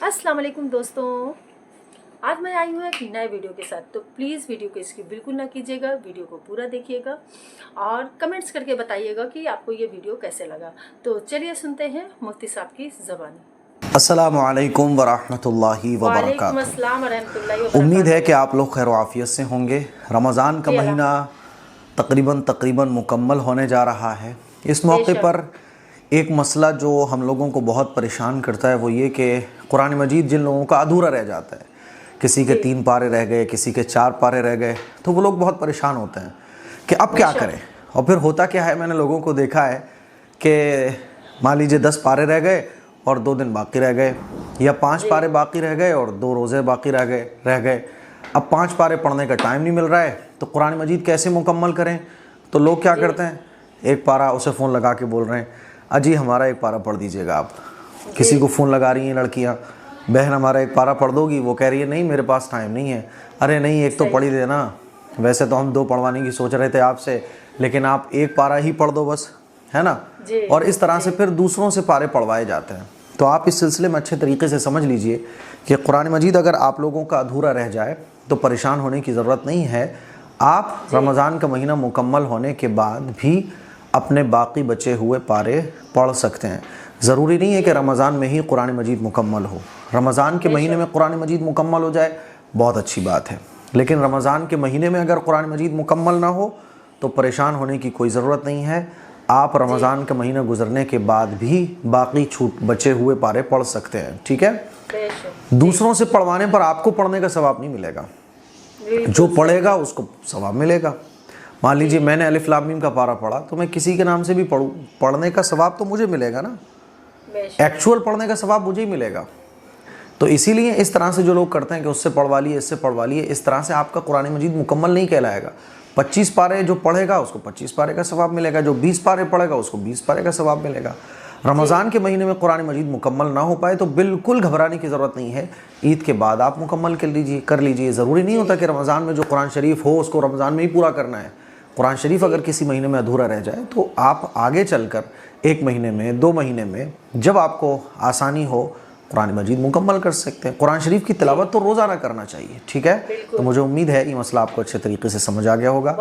अस्सलाम वालेकुम दोस्तों, आज मैं आई हूँ एक नए वीडियो के साथ। तो प्लीज़ वीडियो को स्किप बिल्कुल ना कीजिएगा, वीडियो को पूरा देखिएगा और कमेंट्स करके बताइएगा कि आपको ये वीडियो कैसे लगा। तो चलिए सुनते हैं मुफ्ती साहब की ज़बानी। अस्सलामु अलैकुम वरहमतुल्लाहि वालेकुम वबरकातुहू। अस्सलाम वरहमतुल्लाहि वबरकातुहू। उम्मीद है कि आप लोग खैर आफियत से होंगे। रमज़ान का जी, महीना तकरीबन मुकम्मल होने जा रहा है। इस मौके पर एक मसला जो हम लोगों को बहुत परेशान करता है वो ये कि कुरान मजीद जिन लोगों का अधूरा रह जाता है, किसी के 3 पारे रह गए, किसी के 4 पारे रह गए, तो वो लोग बहुत परेशान होते हैं कि अब क्या करें। और फिर होता क्या है, मैंने लोगों को देखा है कि मान लीजिए 10 पारे रह गए और 2 दिन बाकी रह गए, या 5 पारे बाकी रह गए और 2 रोज़े बाकी रह गए। अब 5 पारे पढ़ने का टाइम नहीं मिल रहा है तो कुरान मजीद कैसे मुकम्मल करें। तो लोग क्या करते हैं, एक पारा उसे फ़ोन लगा के बोल रहे हैं, अजी हमारा एक पारा पढ़ दीजिएगा आप। किसी को फ़ोन लगा रही हैं लड़कियां, बहन हमारा एक पारा पढ़ दोगी, वो कह रही है नहीं मेरे पास टाइम नहीं है। अरे नहीं, एक तो पढ़ ही देना, वैसे तो हम 2 पढ़वाने की सोच रहे थे आपसे, लेकिन आप एक पारा ही पढ़ दो बस, है ना। और इस तरह से फिर दूसरों से पारे पढ़वाए जाते हैं। तो आप इस सिलसिले में अच्छे तरीके से समझ लीजिए कि कुरान मजीद अगर आप लोगों का अधूरा रह जाए तो परेशान होने की ज़रूरत नहीं है। आप रमज़ान का महीना मुकम्मल होने के बाद भी अपने बाकी बचे हुए पारे पढ़ सकते हैं। ज़रूरी नहीं है कि रमज़ान में ही कुरान मजीद मुकम्मल हो। रमज़ान के महीने में कुरान मजीद मुकम्मल हो जाए बहुत अच्छी बात है, लेकिन रमज़ान के महीने में अगर कुरान मजीद मुकम्मल ना हो तो परेशान होने की कोई ज़रूरत नहीं है। आप रमज़ान का महीना गुजरने के बाद भी बाकी बचे हुए पारे पढ़ सकते हैं, ठीक है। दूसरों से पढ़वाने पर आपको पढ़ने का सवाब नहीं मिलेगा, जो पढ़ेगा उसको सवाब मिलेगा। मान लीजिए मैंने अलिफ लाम मीम का पारा पढ़ा तो मैं किसी के नाम से भी पढ़ूँ, पढ़ने का सवाब तो मुझे मिलेगा ना, एक्चुअल पढ़ने का सवाब मुझे ही मिलेगा। तो इसीलिए इस तरह से जो लोग करते हैं कि उससे पढ़वा लिए, इससे पढ़वा लिए, इस तरह से आपका कुरान मजीद मुकम्मल नहीं कहलाएगा। 25 पारे जो पढ़ेगा उसको 25 पारे का सवाब मिलेगा, जो 20 पारे पढ़ेगा उसको 20 पारे का सवाब मिलेगा। रमज़ान के महीने में कुरान मजीद मुकम्मल ना हो पाए तो बिल्कुल घबराने की ज़रूरत नहीं है। ईद के बाद आप मुकम्मल कर लीजिए। ज़रूरी नहीं होता कि रमज़ान में जो कुरान शरीफ हो उसको रमज़ान में ही पूरा करना है। कुरान शरीफ अगर किसी महीने में अधूरा रह जाए तो आप आगे चलकर 1 महीने में, 2 महीने में, जब आपको आसानी हो, कुरान मजीद मुकम्मल कर सकते हैं। कुरान शरीफ की तिलावत तो रोज़ाना करना चाहिए, ठीक है। तो मुझे उम्मीद है ये मसला आपको अच्छे तरीके से समझ आ गया होगा।